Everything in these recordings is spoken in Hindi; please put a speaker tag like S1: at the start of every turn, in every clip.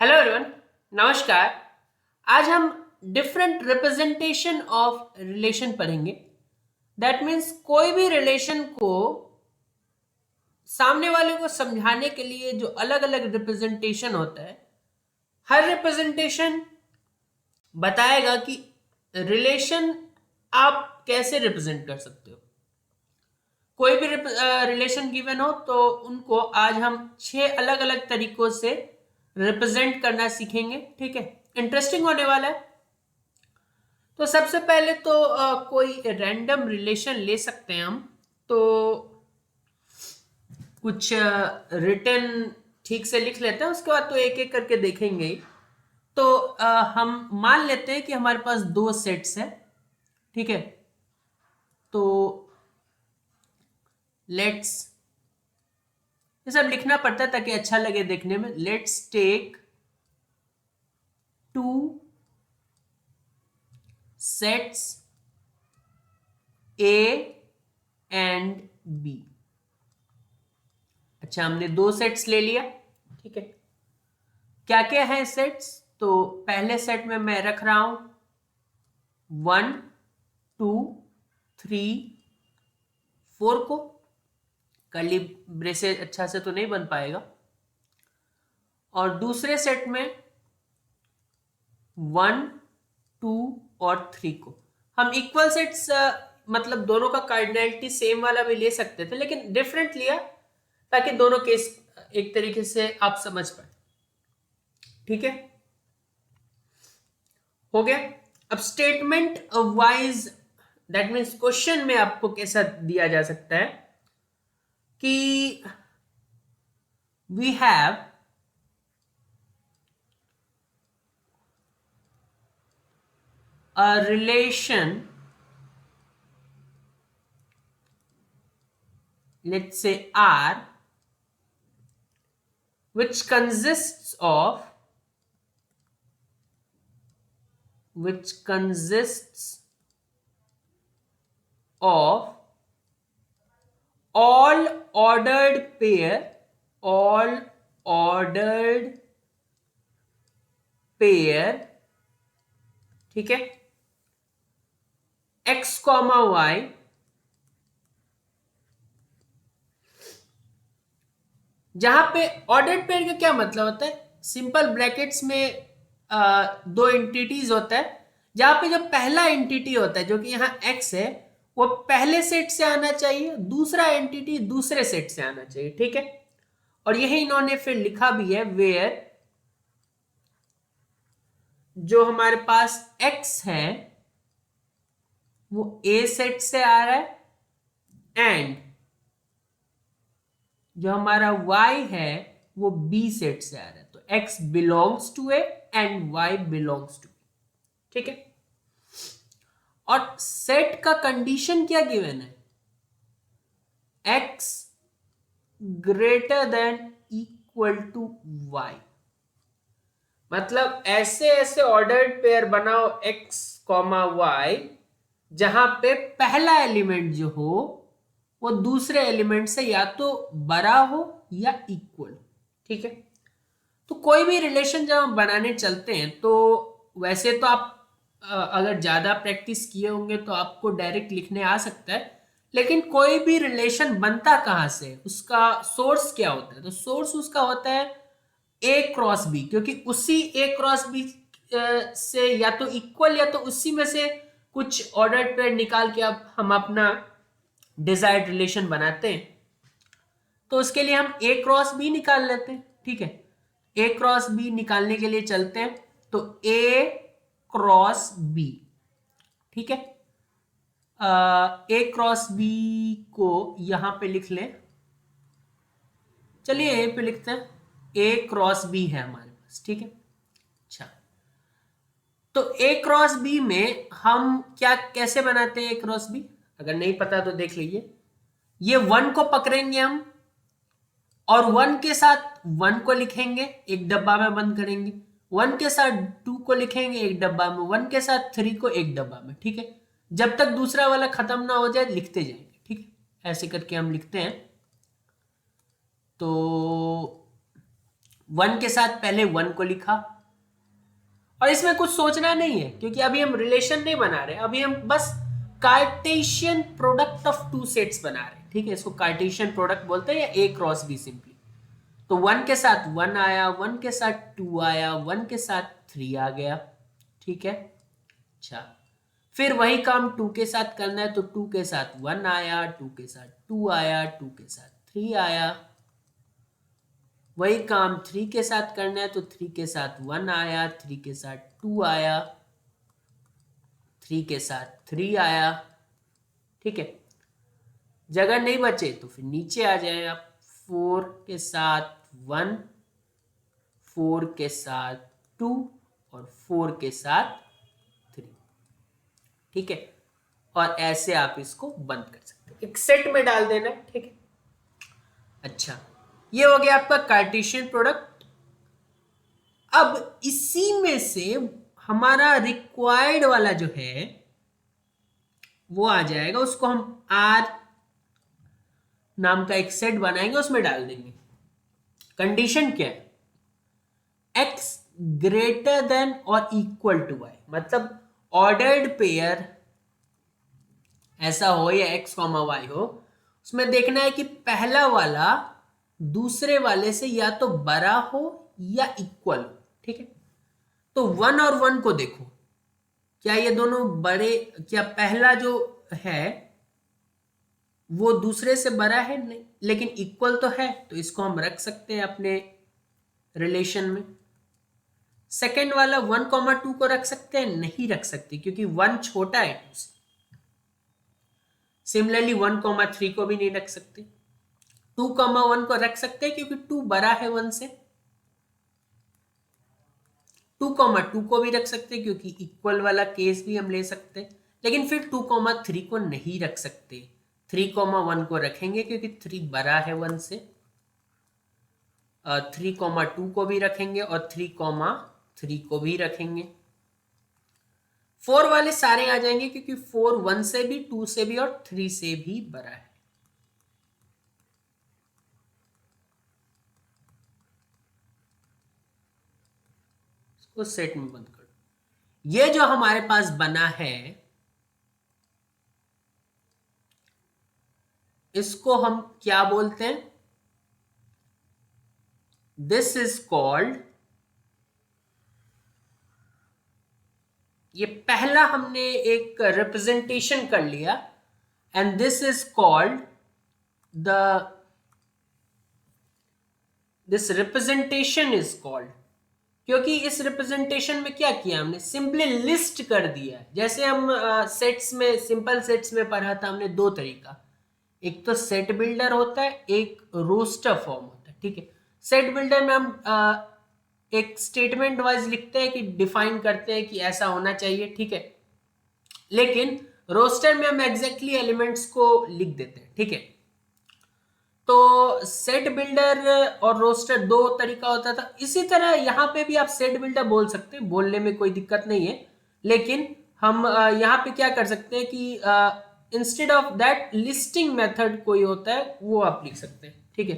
S1: Hello everyone. नमस्कार। आज हम डिफरेंट रिप्रेजेंटेशन ऑफ रिलेशन पढ़ेंगे। दैट मीन्स कोई भी रिलेशन को सामने वाले को समझाने के लिए जो अलग अलग रिप्रेजेंटेशन होता है, हर रिप्रेजेंटेशन बताएगा कि रिलेशन आप कैसे रिप्रेजेंट कर सकते हो। कोई भी रिलेशन गिवन हो तो उनको आज हम 6 अलग अलग तरीकों से रिप्रेजेंट करना सीखेंगे। ठीक है, इंटरेस्टिंग होने वाला है। तो सबसे पहले तो कोई रैंडम रिलेशन ले सकते हैं हम। तो कुछ रिटर्न ठीक से लिख लेते हैं, उसके बाद तो एक एक करके देखेंगे ही। तो हम मान लेते हैं कि हमारे पास दो सेट्स हैं। ठीक है, तो लेट्स, ये सब लिखना पड़ता है ताकि अच्छा लगे देखने में। Let's take two sets A and B. अच्छा, हमने दो सेट्स ले लिया। ठीक है, क्या क्या है सेट्स? तो पहले सेट में मैं रख रहा हूं 1 2 3 4 को। कर्ली ब्रेसेस अच्छा से तो नहीं बन पाएगा। और दूसरे सेट में 1 2 और 3 को। हम इक्वल सेट्स मतलब दोनों का कार्डिनैलिटी सेम वाला भी ले सकते थे, लेकिन डिफरेंट लिया ताकि दोनों केस एक तरीके से आप समझ पाए। ठीक है, हो गया। अब statement wise, that means question में आपको कैसा दिया जा सकता है कि we have a relation, let's say R, which consists of all ordered pair, ठीक है, x कॉमा y, जहां पे ऑर्डर्ड पेयर का क्या मतलब होता है? सिंपल ब्रैकेट्स में दो एंटिटीज होता है, जहां पे जो पहला एंटिटी होता है जो कि यहाँ x है, वो पहले सेट से आना चाहिए, दूसरा एंटिटी दूसरे सेट से आना चाहिए। ठीक है, और यही इन्होंने फिर लिखा भी है, वेयर जो हमारे पास x है वो a सेट से आ रहा है, एंड जो हमारा y है वो b सेट से आ रहा है। तो x belongs to A and y belongs to. ठीक है, और सेट का कंडीशन क्या गिवन है? x greater than equal to y। मतलब ऐसे ऐसे ऑर्डर्ड पेयर बनाओ x कॉमा y, जहां पे पहला एलिमेंट जो हो वो दूसरे एलिमेंट से या तो बड़ा हो या इक्वल। ठीक है, तो कोई भी रिलेशन जब हम बनाने चलते हैं तो वैसे तो आप अगर ज्यादा प्रैक्टिस किए होंगे तो आपको डायरेक्ट लिखने आ सकता है, लेकिन कोई भी रिलेशन बनता कहां से, उसका सोर्स क्या होता है? तो सोर्स उसका होता है ए क्रॉस बी, क्योंकि उसी ए क्रॉस बी से या तो इक्वल या तो उसी में से कुछ ऑर्डर पेयर निकाल के अब हम अपना डिजायर्ड रिलेशन बनाते हैं। तो उसके लिए हम ए क्रॉस बी निकाल लेते हैं। ठीक है, ए क्रॉस बी निकालने के लिए चलते हैं। तो ए क्रॉस बी, ठीक है, ए क्रॉस बी को यहां पे लिख लें। चलिए ए पे लिखते हैं, ए क्रॉस बी है हमारे पास। ठीक है, अच्छा, तो ए क्रॉस बी में हम क्या कैसे बनाते हैं ए क्रॉस बी? अगर नहीं पता तो देख लीजिए। ये 1 को पकड़ेंगे हम और 1 के साथ 1 को लिखेंगे, एक डब्बा में बंद करेंगे। 1 के साथ 2 को लिखेंगे एक डब्बा में, 1 के साथ 3 को एक डब्बा में। ठीक है, जब तक दूसरा वाला खत्म ना हो जाए लिखते जाएंगे। ठीक है, ऐसे करके हम लिखते हैं। तो 1 के साथ पहले 1 को लिखा, और इसमें कुछ सोचना नहीं है क्योंकि अभी हम रिलेशन नहीं बना रहे, अभी हम बस Cartesian product of two sets बना रहे हैं, ठीक है। इसको कार्टेशियन प्रोडक्ट बोलते हैं या ए क्रॉस बी सिंपली। तो 1 के साथ 1 आया, 1 के साथ 2 आया, 1 के साथ 3 आ गया, ठीक है। अच्छा, फिर वही काम 2 के साथ करना है, तो 2 के साथ 1 आया, 2 के साथ 2 आया, 2 के साथ 3 आया। वही काम 3 के साथ करना है, तो 3 के साथ 1 आया, 3 के साथ 2 आया, 3 के साथ 3 आया, ठीक है। जगह नहीं बचे तो फिर नीचे आ जाए आप, 4 के साथ 1, 4 के साथ 2 और 4 के साथ 3, ठीक है। और ऐसे आप इसको बंद कर सकते हैं, एक सेट में डाल देना, ठीक है। अच्छा, ये हो गया आपका कार्टेशियन प्रोडक्ट। अब इसी में से हमारा रिक्वायर्ड वाला जो है वो आ जाएगा, उसको हम आर नाम का एक सेट बनाएंगे, उसमें डाल देंगे। कंडीशन क्या है? x ग्रेटर देन और इक्वल टू y, मतलब ऑर्डर्ड पेयर ऐसा हो या x, y हो, उसमें देखना है कि पहला वाला दूसरे वाले से या तो बड़ा हो या इक्वल हो, ठीक है। तो 1 और 1 को देखो, क्या ये दोनों बड़े, क्या पहला जो है वो दूसरे से बड़ा है? नहीं, लेकिन इक्वल तो है, तो इसको हम रख सकते हैं अपने रिलेशन में। सेकेंड वाला 1,2 को रख सकते हैं? नहीं रख सकते, क्योंकि 1 छोटा है 2 से। सिमिलरली 1,3 को भी नहीं रख सकते। 2,1 को रख सकते हैं क्योंकि 2 बड़ा है 1 से। 2,2 को भी रख सकते हैं क्योंकि इक्वल वाला केस भी हम ले सकते हैं, लेकिन फिर 2,3 को नहीं रख सकते। 3,1 को रखेंगे क्योंकि 3 बड़ा है 1 से। 3,2 को भी रखेंगे और 3,3 को भी रखेंगे। 4 वाले सारे आ जाएंगे क्योंकि 4 1 से भी, 2 से भी और 3 से भी बड़ा है। इसको सेट में बंद कर दो। ये जो हमारे पास बना है इसको हम क्या बोलते हैं? दिस इज कॉल्ड, ये पहला हमने एक रिप्रेजेंटेशन कर लिया, and this is called this representation is called, क्योंकि इस रिप्रेजेंटेशन में क्या किया हमने? सिंपली लिस्ट कर दिया। जैसे हम सेट्स में, सिंपल सेट्स में पढ़ा था हमने, दो तरीका, एक तो सेट बिल्डर होता है, एक रोस्टर फॉर्म होता है, ठीक है। सेट बिल्डर में हम एक स्टेटमेंट वाइज लिखते हैं कि डिफाइन करते हैं कि ऐसा होना चाहिए, ठीक है। लेकिन रोस्टर में हम एग्जैक्टली एलिमेंट्स को लिख देते हैं, ठीक है। तो सेट बिल्डर और रोस्टर दो तरीका होता था। इसी तरह यहां पे भी आप सेट बिल्डर बोल सकते हैं, बोलने में कोई दिक्कत नहीं है, लेकिन हम यहां पे क्या कर सकते हैं कि instead of that listing method कोई होता है वो आप लिख सकते हैं, ठीक है।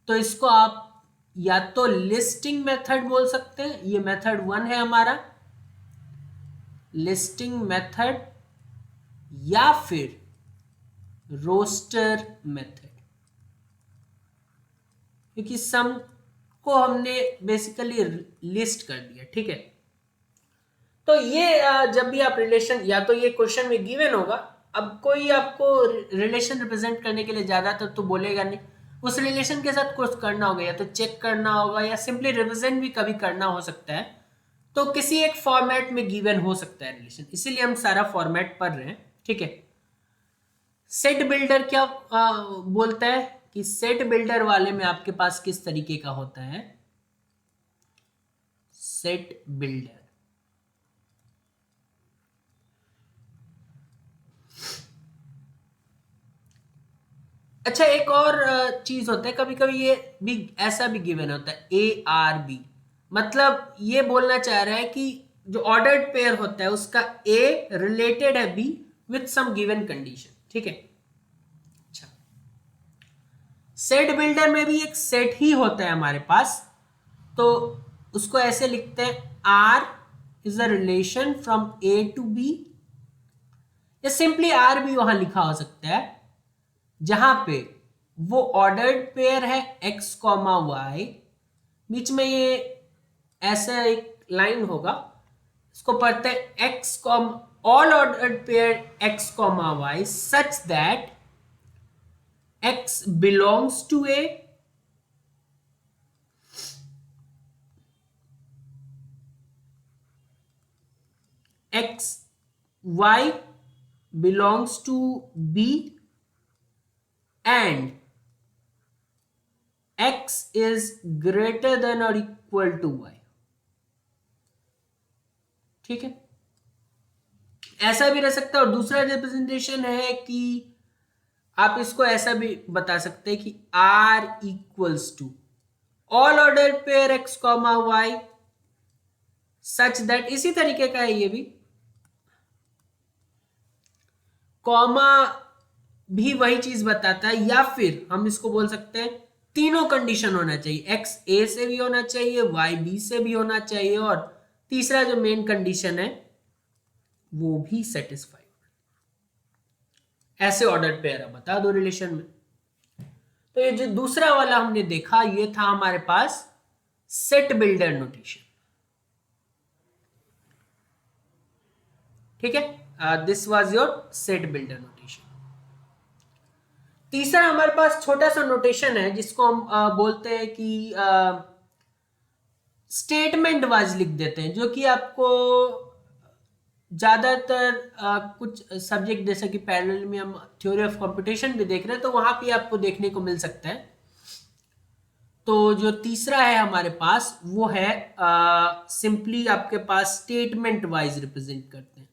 S1: तो इसको आप या तो लिस्टिंग मेथड बोल सकते हैं, ये मेथड 1 है हमारा लिस्टिंग मेथड, या फिर रोस्टर मेथड, क्योंकि सम को हमने बेसिकली लिस्ट कर दिया, ठीक है। तो ये जब भी आप रिलेशन, या तो ये क्वेश्चन में गिवन होगा, अब कोई आपको रिलेशन रिप्रेजेंट करने के लिए ज्यादातर तो बोलेगा नहीं, उस रिलेशन के साथ कुछ करना होगा, या तो चेक करना होगा या सिंपली रिप्रेजेंट भी कभी करना हो सकता है। तो किसी एक फॉर्मेट में गिवन हो सकता है रिलेशन, इसीलिए हम सारा फॉर्मेट पढ़ रहे हैं, ठीक है। सेट बिल्डर क्या बोलता है कि सेट बिल्डर वाले में आपके पास किस तरीके का होता है? सेट बिल्डर, अच्छा एक और चीज होता है, कभी कभी ये भी ऐसा भी गिवन होता है ARB, मतलब ये बोलना चाह रहा है कि जो ऑर्डर्ड पेयर होता है उसका A रिलेटेड है B with some given condition, ठीक है। अच्छा, सेट बिल्डर में भी एक सेट ही होता है हमारे पास, तो उसको ऐसे लिखते हैं R is a relation from A to B, या सिंपली आर भी वहां लिखा हो सकता है, जहां पे वो ऑर्डर्ड पेयर है एक्स कॉमा वाई, बीच में ये ऐसा एक लाइन होगा, इसको पढ़ते हैं x comma all ordered pair x comma y such that x belongs to A, x y belongs to B and X is greater than or equal to Y। ठीक है, ऐसा भी रह सकता है। और दूसरा रिप्रेजेंटेशन है कि आप इसको ऐसा भी बता सकते हैं कि R equals to all order pair X comma y such that, इसी तरीके का है ये भी, कॉमा भी वही चीज बताता है, या फिर हम इसको बोल सकते हैं तीनों कंडीशन होना चाहिए, एक्स ए से भी होना चाहिए, वाई बी से भी होना चाहिए, और तीसरा जो मेन कंडीशन है वो भी सेटिस्फाई। ऐसे ऑर्डर पेयर बता दो रिलेशन में। तो ये जो दूसरा वाला हमने देखा ये था हमारे पास सेट बिल्डर नोटेशन। ठीक है, this was your set builder notation. तीसरा हमारे पास छोटा सा नोटेशन है जिसको हम बोलते हैं कि स्टेटमेंट वाइज लिख देते हैं, जो कि आपको ज्यादातर कुछ सब्जेक्ट जैसे कि पैरेलल में हम थ्योरी ऑफ कंप्यूटेशन भी देख रहे हैं तो वहां पे आपको देखने को मिल सकता है। तो जो तीसरा है हमारे पास वो है सिंपली आपके पास स्टेटमेंट वाइज रिप्रेजेंट करते हैं,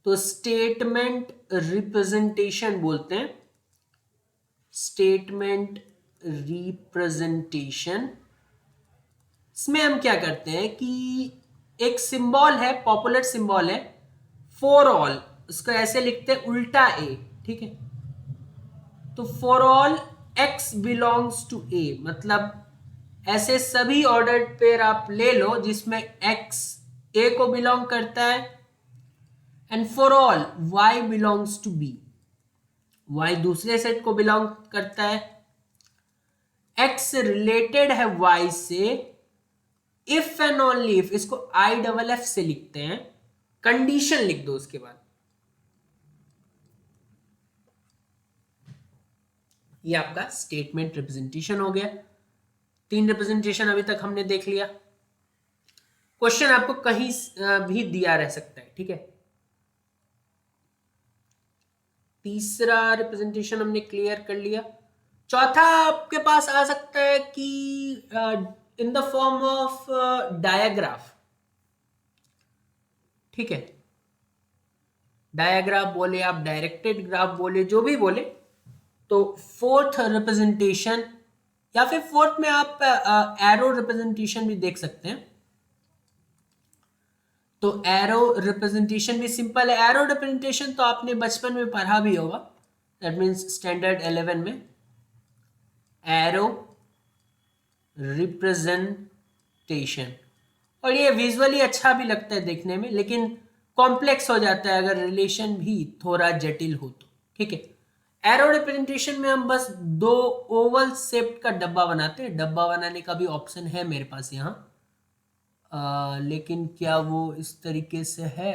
S1: तो स्टेटमेंट रिप्रेजेंटेशन बोलते हैं, स्टेटमेंट रिप्रेजेंटेशन। इसमें हम क्या करते हैं कि एक सिंबल है, पॉपुलर सिंबल है फॉर ऑल, उसको ऐसे लिखते हैं उल्टा ए। ठीक है, तो for all X belongs to A, मतलब ऐसे सभी ऑर्डर्ड पेयर आप ले लो जिसमें एक्स ए को बिलोंग करता है, and for all y belongs to B, y दूसरे सेट को बिलोंग करता है, एक्स रिलेटेड है वाई से इफ एंड ओनली इफ, इसको आई डबल एफ से लिखते हैं, कंडीशन लिख दो उसके बाद। ये आपका स्टेटमेंट रिप्रेजेंटेशन हो गया। 3 रिप्रेजेंटेशन अभी तक हमने देख लिया। क्वेश्चन आपको कहीं भी दिया रह सकता है। ठीक है, तीसरा रिप्रेजेंटेशन हमने क्लियर कर लिया। चौथा आपके पास आ सकता है कि in the form of digraph. ठीक है, डायग्राफ बोले आप, डायरेक्टेड ग्राफ बोले, जो भी बोले, तो फोर्थ रिप्रेजेंटेशन या फिर फोर्थ में आप एरो रिप्रेजेंटेशन भी देख सकते हैं। तो एरो रिप्रेजेंटेशन भी सिंपल है। एरो रिप्रेजेंटेशन तो आपने बचपन में पढ़ा भी होगा, दैट मीन्स स्टैंडर्ड 11 में। एरो रिप्रेजेंटेशन, और ये विजुअली अच्छा भी लगता है देखने में, लेकिन कॉम्प्लेक्स हो जाता है अगर रिलेशन भी थोड़ा जटिल हो तो। ठीक है, एरो रिप्रेजेंटेशन में हम बस 2 ओवल शेप का डब्बा बनाते हैं। डब्बा बनाने का भी ऑप्शन है मेरे पास यहाँ, लेकिन क्या वो इस तरीके से है,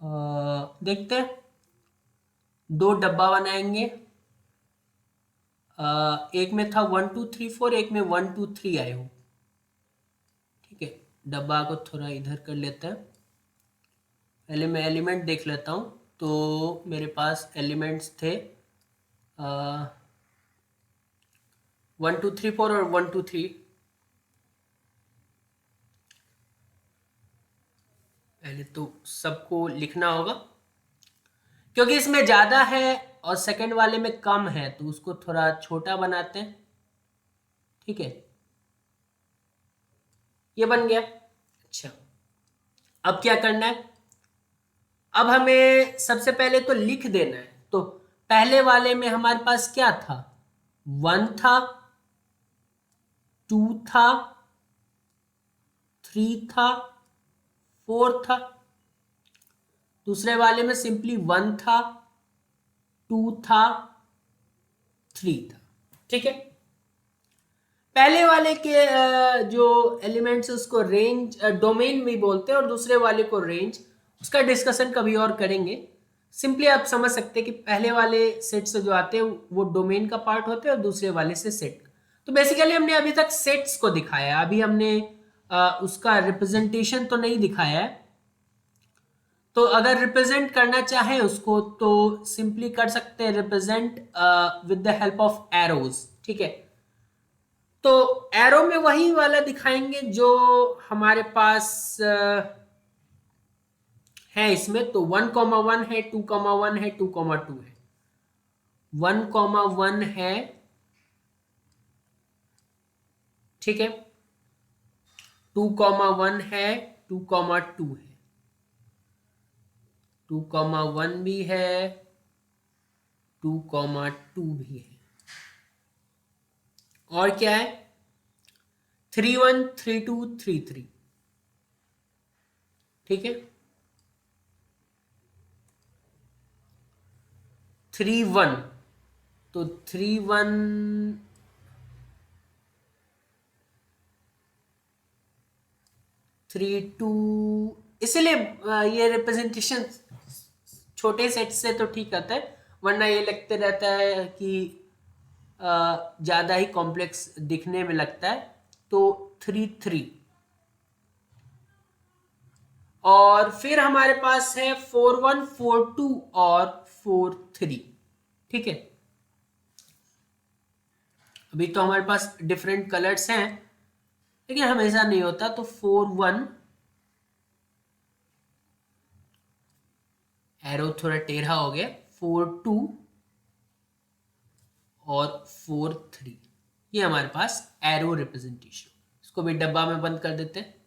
S1: देखते हैं। 2 डब्बा बनाएंगे, एक में था 1 2 3 4, एक में 1 2 3 आए हो। ठीक है, डब्बा को थोड़ा इधर कर लेते हैं। पहले मैं एलिमेंट देख लेता हूं। तो मेरे पास एलिमेंट्स थे 1 2 3 4 और 1 2 3। पहले तो सबको लिखना होगा, क्योंकि इसमें ज्यादा है और सेकंड वाले में कम है तो उसको थोड़ा छोटा बनाते हैं। ठीक है, ये बन गया। अच्छा, अब क्या करना है, अब हमें सबसे पहले तो लिख देना है। तो पहले वाले में हमारे पास क्या था, 1 था, 2 था, 3 था, 4 था। दूसरे वाले में सिंपली 1 था, 2 था, 3 था। ठीक है, पहले वाले के जो एलिमेंट्स उसको रेंज डोमेन भी बोलते हैं और दूसरे वाले को रेंज, उसका डिस्कशन कभी और करेंगे। सिंपली आप समझ सकते हैं कि पहले वाले सेट से जो आते हैं वो डोमेन का पार्ट होते हैं और दूसरे वाले से सेट। तो बेसिकली हमने अभी तक सेट्स को दिखाया, अभी हमने उसका रिप्रेजेंटेशन तो नहीं दिखाया है। तो अगर रिप्रेजेंट करना चाहे उसको तो सिंपली कर सकते हैं represent with the help of arrows. ठीक है, तो एरो में वही वाला दिखाएंगे जो हमारे पास है इसमें। तो 1,1 है, 2,1 है, 2,2 है। 1,1 है, ठीक है, 2,1 है, 2,2 है, 2,1 भी है, 2,2 भी है। और क्या है? 3,1, 3,2, 3,3। ठीक है, 3,1, तो 3,1 3,2, इसलिए ये रिप्रेजेंटेशन छोटे सेट से तो ठीक आता है, वरना ये लगते रहता है कि ज्यादा ही कॉम्प्लेक्स दिखने में लगता है। तो 3,3, और फिर हमारे पास है 4,1, 4,2 और 4,3। ठीक है, अभी तो हमारे पास डिफरेंट कलर्स हैं, लेकिन हमेशा नहीं होता। तो 4,1, एरो थोड़ा टेढ़ा हो गया, 4,2 और 4,3, ये हमारे पास एरो रिप्रेजेंटेशन। इसको भी डब्बा में बंद कर देते हैं।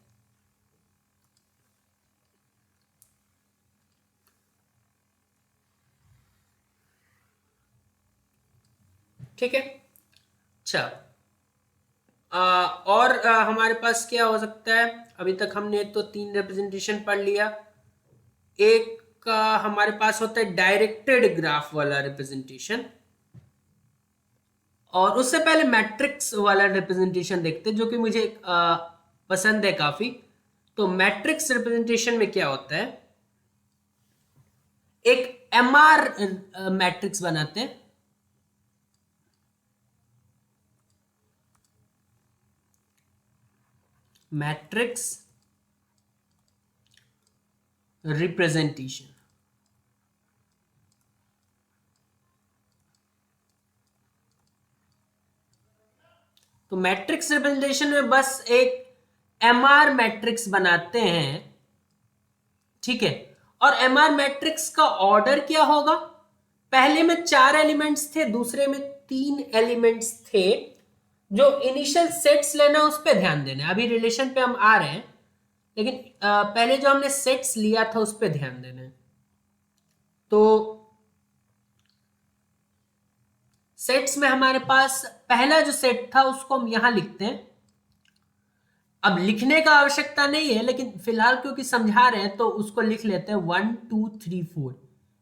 S1: ठीक है, अच्छा, और हमारे पास क्या हो सकता है? अभी तक हमने तो 3 रिप्रेजेंटेशन पढ़ लिया। एक का हमारे पास होता है डायरेक्टेड ग्राफ वाला रिप्रेजेंटेशन, और उससे पहले मैट्रिक्स वाला रिप्रेजेंटेशन देखते हैं, जो कि मुझे पसंद है काफी। तो मैट्रिक्स रिप्रेजेंटेशन में क्या होता है? एक एमआर मैट्रिक्स बनाते हैं। मैट्रिक्स रिप्रेजेंटेशन, तो मैट्रिक्स रिप्रेजेंटेशन में बस एक एमआर मैट्रिक्स बनाते हैं। ठीक है, और एमआर मैट्रिक्स का ऑर्डर क्या होगा? पहले में 4 एलिमेंट्स थे, दूसरे में 3 एलिमेंट्स थे। जो इनिशियल सेट्स लेना उस पर ध्यान देना है, अभी रिलेशन पे हम आ रहे हैं, लेकिन पहले जो हमने सेट्स लिया था उस पर ध्यान देना है। तो सेट्स में हमारे पास पहला जो सेट था उसको हम यहां लिखते हैं। अब लिखने का आवश्यकता नहीं है, लेकिन फिलहाल क्योंकि समझा रहे हैं तो उसको लिख लेते हैं। 1, 2, 3, 4,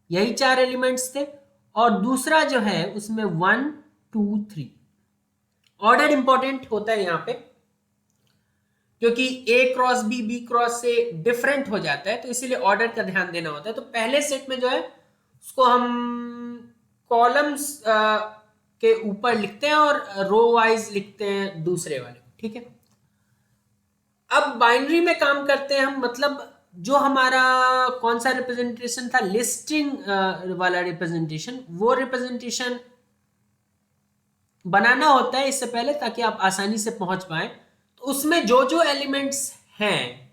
S1: यही 4 एलिमेंट्स थे। और दूसरा जो है उसमें 1, 2, 3। ऑर्डर इंपॉर्टेंट होता है यहां पे, क्योंकि ए क्रॉस बी क्रॉस से डिफरेंट हो जाता है, तो इसीलिए ऑर्डर का ध्यान देना होता है। तो पहले सेट में जो है उसको हम कॉलम्स के ऊपर लिखते हैं और रो वाइज लिखते हैं दूसरे वाले। ठीक है, अब बाइनरी में काम करते हैं हम, मतलब जो हमारा कौन सा रिप्रेजेंटेशन था, लिस्टिंग वाला रिप्रेजेंटेशन, वो रिप्रेजेंटेशन बनाना होता है इससे पहले, ताकि आप आसानी से पहुंच पाए। तो उसमें जो जो एलिमेंट्स हैं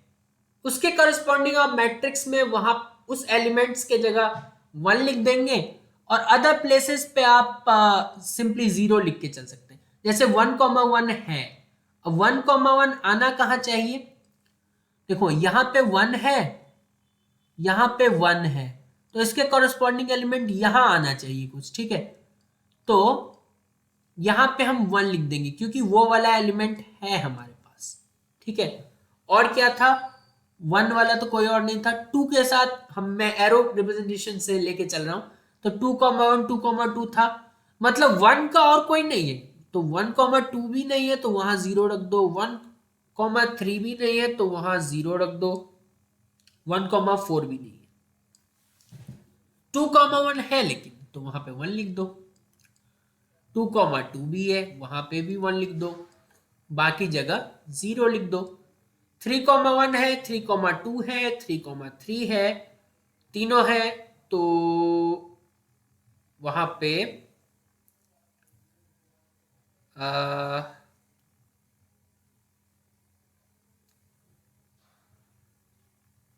S1: उसके करस्पॉन्डिंग आप मैट्रिक्स में वहां उस एलिमेंट्स के जगह 1 लिख देंगे, और अदर प्लेसेस पे आप सिंपली 0 लिख के चल सकते हैं। जैसे 1,1 है, अब 1,1 आना कहां चाहिए? देखो यहां पे 1 है, यहां पे 1 है, तो इसके कॉरेस्पॉन्डिंग एलिमेंट यहां आना चाहिए कुछ। ठीक है, तो यहां पे हम 1 लिख देंगे क्योंकि वो वाला एलिमेंट है हमारे पास, ठीक है। और क्या था, 1 वाला तो कोई और नहीं था, 2 के साथ मैं एरो रिप्रेजेंटेशन से लेके चल रहा हूं, तो 2,1 2,2 था, मतलब 1 का और कोई नहीं है, तो 1,2 भी नहीं है तो वहां 0 रख दो, 1,3 भी नहीं है तो वहां 0 रख दो, 1,4 भी नहीं है, 2,1 है लेकिन, तो वहां पे 1 लिख दो, 2,2 भी है वहां पे भी 1 लिख दो, बाकी जगह 0 लिख दो। 3,1 है, 3,2 है, 3,3 है, तीनों है, तो वहां पे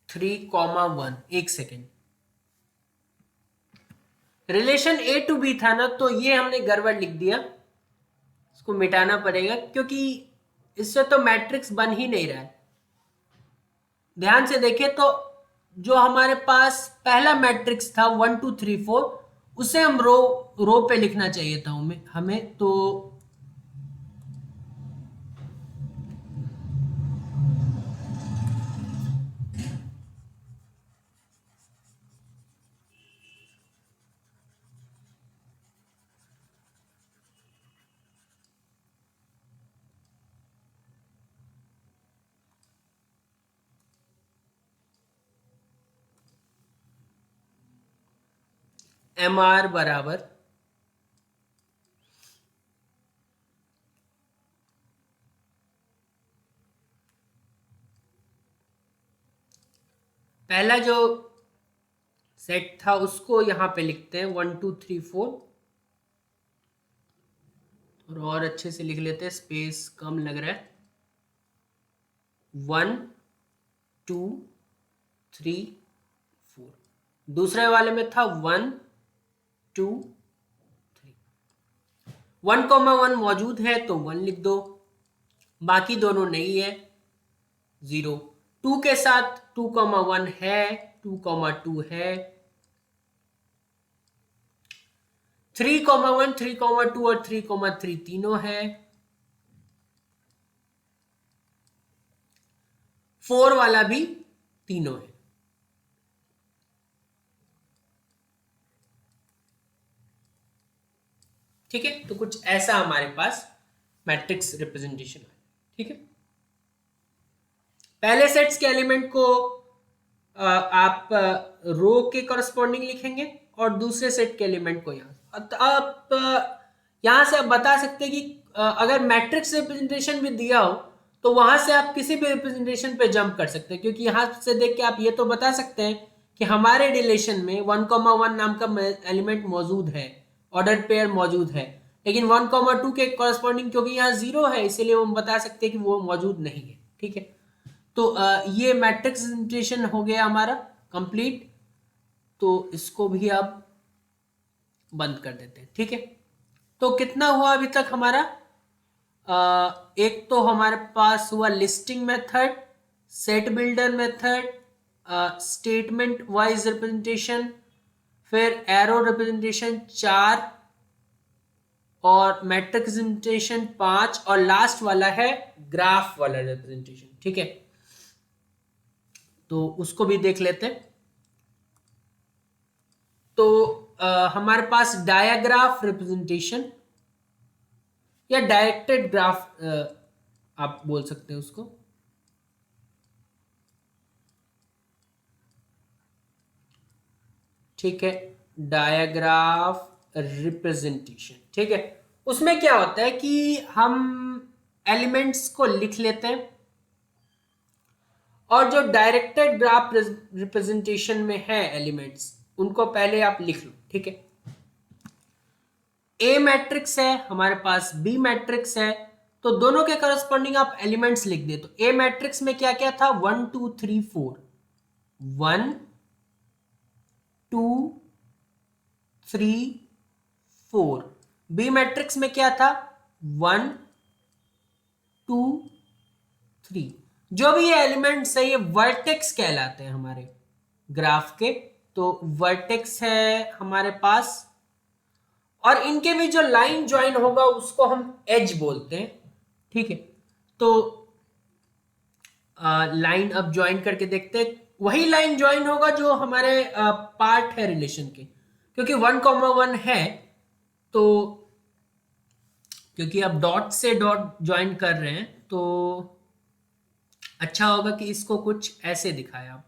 S1: 3,1, एक second, relation A to B था ना, तो ये हमने गड़बड़ लिख दिया, इसको मिटाना पड़ेगा क्योंकि इससे तो मैट्रिक्स बन ही नहीं रहा है। ध्यान से देखें तो जो हमारे पास पहला मैट्रिक्स था 1 2 3 4, उसे हम रो पे लिखना चाहिए था हमें तो MR बराबर पहला जो सेट था उसको यहां पे लिखते हैं 1 2 3 4, और अच्छे से लिख लेते हैं, स्पेस कम लग रहा है, 1 2 3 4, दूसरे वाले में था 1 2 3, 1,1 मौजूद है तो 1 लिख दो, बाकी दोनों नहीं है 0, 2 के साथ 2,1 है, 2,2 है, 3,1 3,2 और 3,3 तीनों है, 4 वाला भी तीनों है, ठीक है। तो कुछ ऐसा हमारे पास मैट्रिक्स रिप्रेजेंटेशन है, ठीक है। पहले सेट्स के एलिमेंट को आप रो के करस्पॉन्डिंग लिखेंगे और दूसरे सेट के एलिमेंट को यहां, आप यहां से आप बता सकते हैं कि अगर मैट्रिक्स रिप्रेजेंटेशन भी दिया हो तो वहां से आप किसी भी रिप्रेजेंटेशन पे जंप कर सकते हैं, क्योंकि यहां से देख के आप ये तो बता सकते हैं कि हमारे रिलेशन में 1,1 नाम का एलिमेंट मौजूद है, ऑर्डर पेयर मौजूद है, लेकिन 1,2 के करस्पॉन्डिंग क्योंकि यहाँ 0 है इसीलिए हम बता सकते हैं कि वो मौजूद नहीं है, ठीक है। तो ये मैट्रिक्स रिप्रेजेंटेशन हो गया हमारा कंप्लीट, तो इसको भी आप बंद कर देते हैं, ठीक है। तो कितना हुआ अभी तक हमारा, एक तो हमारे पास हुआ listing method, set builder method, statement wise representation, फिर एरो रिप्रेजेंटेशन 4, और मैट्रिक्स रिप्रेजेंटेशन 5, और लास्ट वाला है ग्राफ वाला रिप्रेजेंटेशन, ठीक है। तो उसको भी देख लेते हैं। तो हमारे पास डायाग्राफ रिप्रेजेंटेशन या डायरेक्टेड ग्राफ आप बोल सकते हैं उसको, ठीक है, डायाग्राफ रिप्रेजेंटेशन, ठीक है। उसमें क्या होता है कि हम एलिमेंट्स को लिख लेते हैं और जो डायरेक्टेड ग्राफ रिप्रेजेंटेशन में है एलिमेंट्स उनको पहले आप लिख लो, ठीक है। ए मैट्रिक्स है हमारे पास, बी मैट्रिक्स है, तो दोनों के करस्पॉन्डिंग आप एलिमेंट्स लिख दे। तो ए मैट्रिक्स में क्या क्या था, 1 2 3 4, 1 2 3 4। बी मैट्रिक्स में क्या था, 1 2 3। जो भी ये एलिमेंट्स है ये वर्टेक्स कहलाते हैं हमारे ग्राफ के, तो वर्टेक्स है हमारे पास। और इनके भी जो लाइन ज्वाइन होगा उसको हम एज बोलते हैं, ठीक है। तो लाइन अब ज्वाइन करके देखते हैं, वही लाइन ज्वाइन होगा जो हमारे पार्ट है रिलेशन के, क्योंकि 1,1 है, तो क्योंकि अब डॉट से डॉट ज्वाइन कर रहे हैं तो अच्छा होगा कि इसको कुछ ऐसे दिखाया।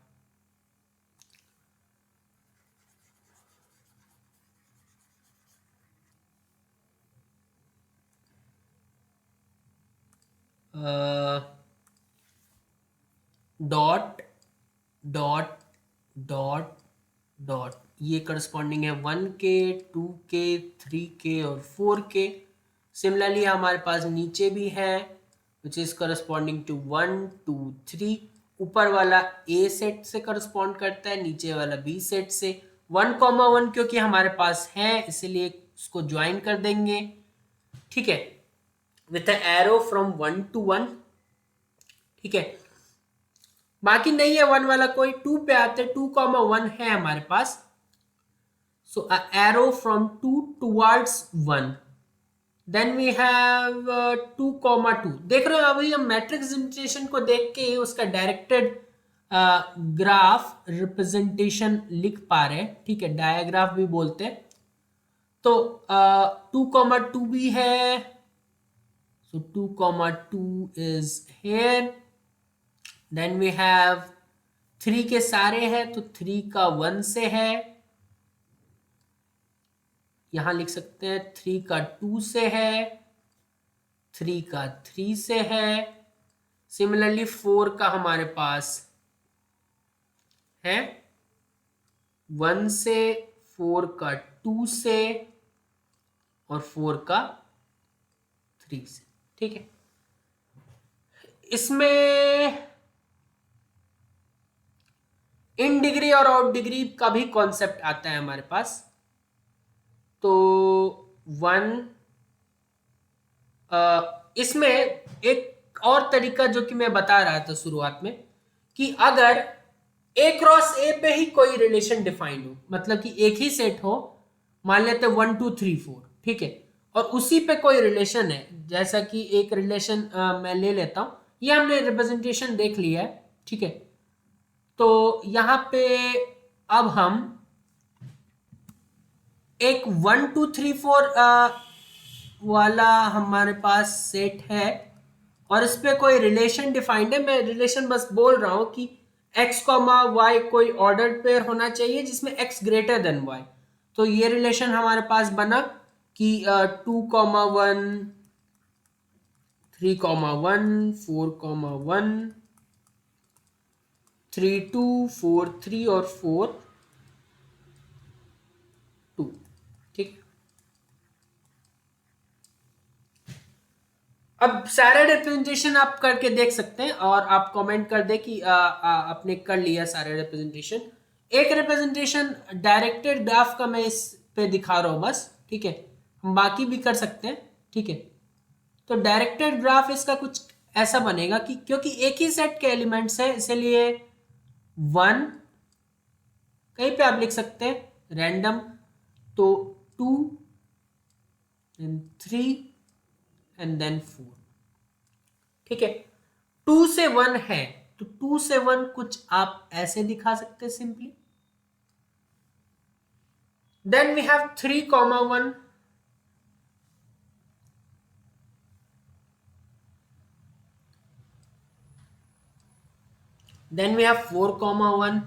S1: डॉट डॉट डॉट डॉट, ये करस्पॉन्डिंग है 1 के, 2 के, 3 के और 4 के। सिमिलरली हमारे पास नीचे भी है विच इज करस्पॉन्डिंग टू 1, 2, 3। ऊपर वाला ए सेट से करस्पॉन्ड करता है, नीचे वाला बी सेट से। 1,1 क्योंकि हमारे पास है इसलिए उसको ज्वाइन कर देंगे, ठीक है, विथ एरो फ्रॉम 1 to 1, ठीक है। बाकी नहीं है वन वाला कोई, 2 पे आते, 2,1 है हमारे पास, so a arrow from 2 towards 1। Then we have 2,2। देख रहे हो अभी हम मैट्रिक्स रिप्रेजेंटेशन को देख के ही उसका डायरेक्टेड ग्राफ रिप्रेजेंटेशन लिख पा रहे हैं, ठीक है, डायग्राफ भी बोलते हैं। तो 2,2 भी है, so 2,2 is here. Then we have 3 के सारे हैं तो 3 का 1 से है, यहां लिख सकते हैं 3 का 2 से है, 3 का 3 से है। सिमिलरली 4 का हमारे पास है 1 से, 4 का 2 से और 4 का 3 से, ठीक है। इसमें इन डिग्री और आउट डिग्री का भी कॉन्सेप्ट आता है हमारे पास। तो 1, इसमें एक और तरीका जो कि मैं बता रहा था शुरुआत में, कि अगर ए क्रॉस ए पे ही कोई रिलेशन डिफाइंड हो, मतलब कि एक ही सेट हो, मान लेते 1, 2, 3, 4, ठीक है, और उसी पे कोई रिलेशन है, जैसा कि एक रिलेशन मैं ले लेता हूं, ये हमने रिप्रेजेंटेशन देख लिया है, ठीक है। तो यहां पे अब हम एक 1, 2, 3, 4 वाला हमारे पास सेट है और इस पे कोई रिलेशन डिफाइंड है। मैं रिलेशन बस बोल रहा हूं कि x कॉमा वाई कोई ऑर्डर्ड पेयर होना चाहिए जिसमें x ग्रेटर देन y। तो ये रिलेशन हमारे पास बना कि 2,1, 3,1, 4,1, 3,2, 4,3 और 4,2, ठीक। अब सारा रिप्रेजेंटेशन आप करके देख सकते हैं और आप कमेंट कर दे कि आपने कर लिया सारे रिप्रेजेंटेशन। एक रिप्रेजेंटेशन डायरेक्टेड ग्राफ का मैं इस पे दिखा रहा हूं बस, ठीक है, हम बाकी भी कर सकते हैं, ठीक है। तो डायरेक्टेड ग्राफ इसका कुछ ऐसा बनेगा कि क्योंकि एक ही सेट के एलिमेंट्स है इसलिए 1 कहीं पे आप लिख सकते हैं रैंडम, तो 2 एंड 3 एंड देन 4, ठीक है। 2 से 1 है तो 2 से 1 कुछ आप ऐसे दिखा सकते हैं simply. Then we have 3,1, then we have 4,1,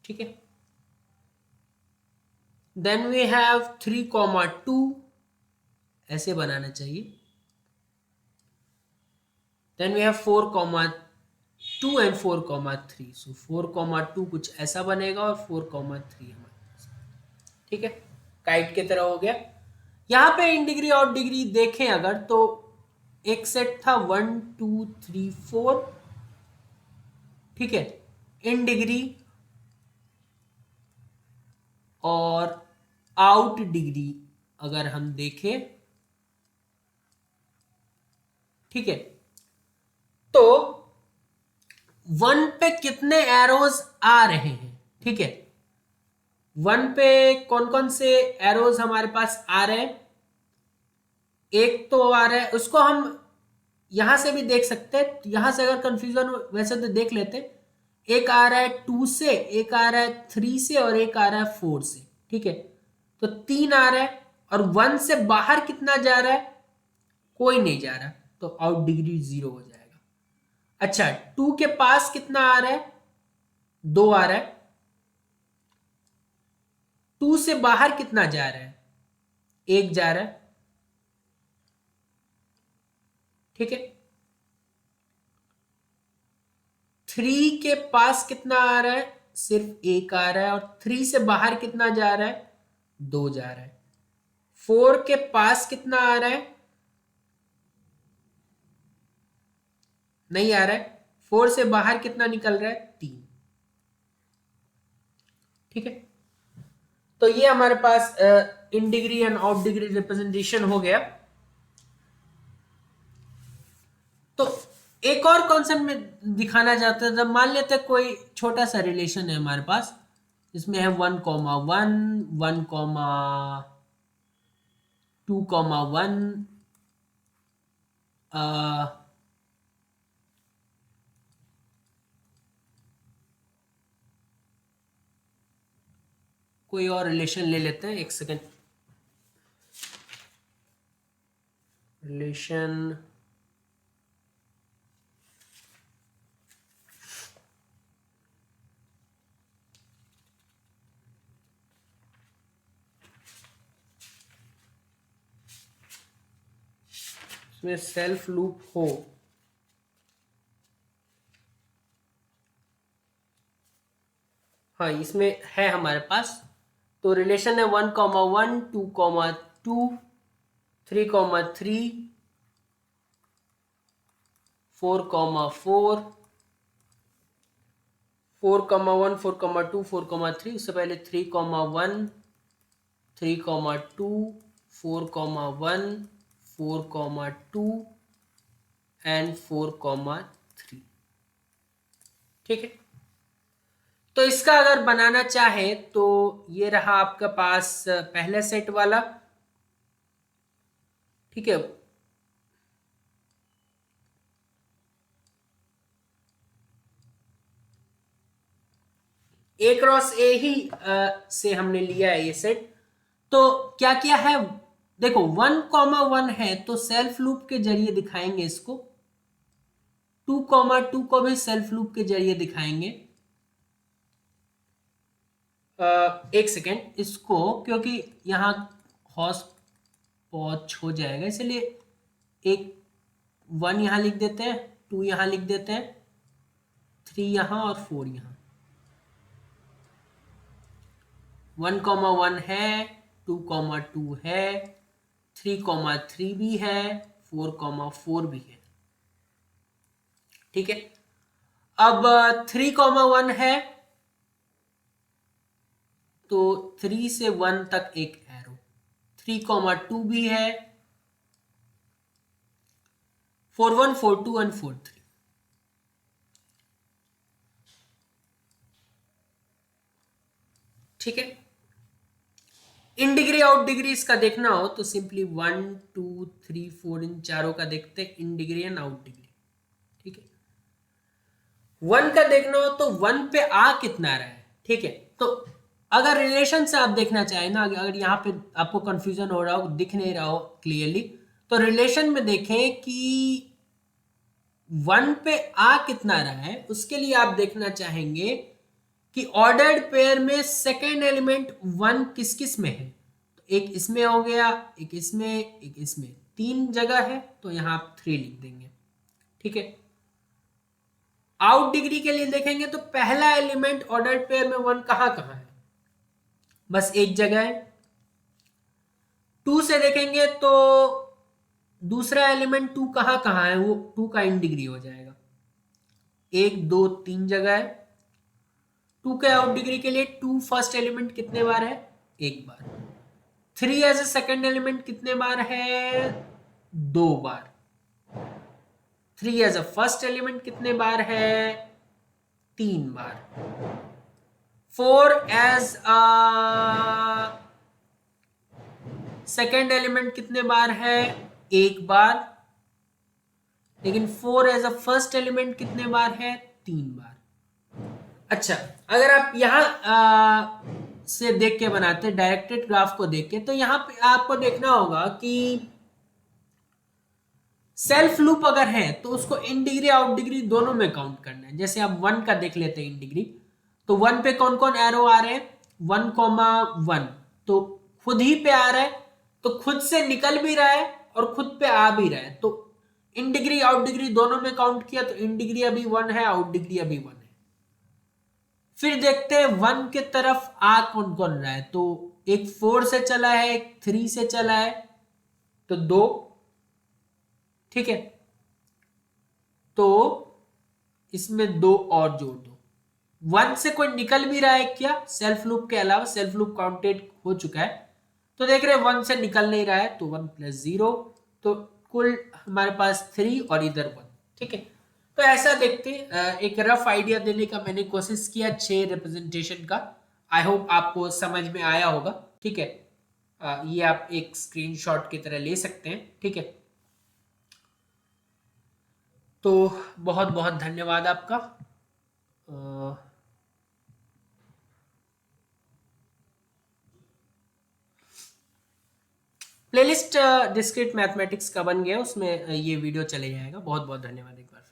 S1: ठीक है। देन वी हैव 3,2, ऐसे बनाना चाहिए। देन वी हैव 4,2 एंड 4,3, सो 4,2 कुछ ऐसा बनेगा और 4,3 हमारे पास, ठीक है, काइट की तरह हो गया। यहां पे इन डिग्री और डिग्री देखें अगर तो एक सेट था 1, 2, 3, 4, ठीक है, इन डिग्री और आउट डिग्री अगर हम देखें, ठीक है, तो 1 पे कितने एरोज आ रहे हैं, ठीक है। 1 पे कौन कौन से एरोज हमारे पास आ रहे हैं, एक तो आ रहा है, उसको हम यहां से भी देख सकते हैं, यहां से अगर कंफ्यूजन हो वैसे तो देख लेते। एक आ रहा है 2 से, एक आ रहा है 3 से, और एक आ रहा है 4 से, ठीक है। तो 3 आ रहा है, और 1 से बाहर कितना जा रहा है, कोई नहीं जा रहा, तो आउट डिग्री 0 हो जाएगा। अच्छा, 2 के पास कितना आ रहा है, 2 आ रहा है। 2 से बाहर कितना जा रहा है, 1 जा रहा है, ठीक है। 3 के पास कितना आ रहा है, सिर्फ 1 आ रहा है, और 3 से बाहर कितना जा रहा है, 2 जा रहा है। 4 के पास कितना आ रहा है, नहीं आ रहा है। 4 से बाहर कितना निकल रहा है, 3, ठीक है। तो ये हमारे पास in degree and out degree representation हो गया। तो एक और कॉन्सेप्ट में दिखाना चाहते हैं, जब मान लेते हैं कोई छोटा सा रिलेशन है हमारे पास, इसमें है 1,1, 1,2,1, कोई और रिलेशन ले लेते हैं, एक सेकेंड। रिलेशन इसमें सेल्फ लूप हो, हाँ इसमें है हमारे पास। तो रिलेशन है 1,1, 2,2, 3,3, 4,4, 4,1, 4,2, 4,3। उससे पहले 3,1, 3,2, 4,1, 4,2 एंड 4,3, ठीक है। तो इसका अगर बनाना चाहे तो ये रहा आपका पास पहले सेट वाला, ठीक है। ए क्रॉस ए ही से हमने लिया है ये सेट। तो क्या किया है, देखो 1,1 है तो सेल्फ लूप के जरिए दिखाएंगे इसको, 2,2 को भी सेल्फ लूप के जरिए दिखाएंगे। एक सेकेंड, इसको क्योंकि यहां हॉस पॉच हो जाएगा, इसलिए एक 1 यहां लिख देते हैं, 2 यहां लिख देते हैं, 3 यहां और 4 यहां। 1,1 है, 2,2 है, 3,3 भी है, 4,4 भी है, ठीक है। अब 3,1 है तो 3 से 1 तक एक एरो, 3,2 भी है, 4,1, 4,2 एंड 4,3, ठीक है। इन डिग्री आउट डिग्री इसका देखना हो तो सिंपली 1, 2, 3, 4 इन चारों का देखते हैं, इन डिग्री एंड आउट डिग्री, ठीक है। 1 का देखना हो तो 1 पे आ कितना रहा है, ठीक है। तो अगर रिलेशन से आप देखना चाहें ना, अगर यहाँ पे आपको कंफ्यूजन हो रहा हो, दिख नहीं रहा हो क्लियरली, तो रिलेशन में देखें कि 1 पे आ कितना रहा है, उसके लिए आप देखना चाहेंगे कि ऑर्डर्ड पेयर में सेकेंड एलिमेंट 1 किस किस में है। तो एक इसमें हो गया, एक इसमें, एक इसमें, 3 जगह है, तो यहां आप 3 लिख देंगे, ठीक है। आउट डिग्री के लिए देखेंगे तो पहला एलिमेंट ऑर्डर्ड पेयर में 1 कहां कहां है, बस एक जगह है। 2 से देखेंगे तो दूसरा एलिमेंट 2 कहां कहां है, वो 2 का इन डिग्री हो जाएगा, 1, 2, 3 जगह है। 2 के आउट डिग्री के लिए 2 फर्स्ट एलिमेंट कितने बार है, एक बार। 3 एज ए सेकेंड एलिमेंट कितने बार है, 2 बार। 3 एज अ फर्स्ट एलिमेंट कितने बार है? 3 बार। 4 एज अ सेकेंड एलिमेंट कितने बार है? 1 बार। लेकिन 4 एज अ फर्स्ट एलिमेंट कितने बार है? 3 बार। अच्छा, अगर आप यहां से देख के बनाते हैं डायरेक्टेड ग्राफ को देख के, तो यहां पे आपको देखना होगा कि सेल्फ लूप अगर है तो उसको इन डिग्री आउट डिग्री दोनों में काउंट करना है। जैसे आप 1 का देख लेते हैं इन डिग्री, तो 1 पे कौन कौन एरो आ रहे हैं? 1,1 तो खुद ही पे आ रहा है, तो खुद से निकल भी रहा है और खुद पे आ भी रहा है, तो इन डिग्री आउट डिग्री दोनों में काउंट किया तो इन डिग्री अभी 1 है, आउट डिग्री अभी 1 है। फिर देखते हैं 1 के तरफ आ कौन कौन रहा है, तो एक 4 से चला है, एक 3 से चला है, तो 2, ठीक है। तो इसमें 2 और जोड़ दो। 1 से कोई निकल भी रहा है क्या? सेल्फ लूप के अलावा सेल्फ लूप काउंटेड हो चुका है, तो देख रहे हैं 1 से निकल नहीं रहा है, तो 1 + 0, तो कुल हमारे पास 3 और इधर 1, ठीक है। तो ऐसा देखते एक रफ आइडिया देने का मैंने कोशिश किया 6 रिप्रेजेंटेशन का। आई होप आपको समझ में आया होगा, ठीक है। ये आप एक स्क्रीनशॉट की तरह ले सकते हैं, ठीक है। तो बहुत बहुत धन्यवाद आपका। प्लेलिस्ट डिस्क्रीट मैथमेटिक्स का बन गया, उसमें ये वीडियो चले जाएगा। बहुत बहुत धन्यवाद एक बार।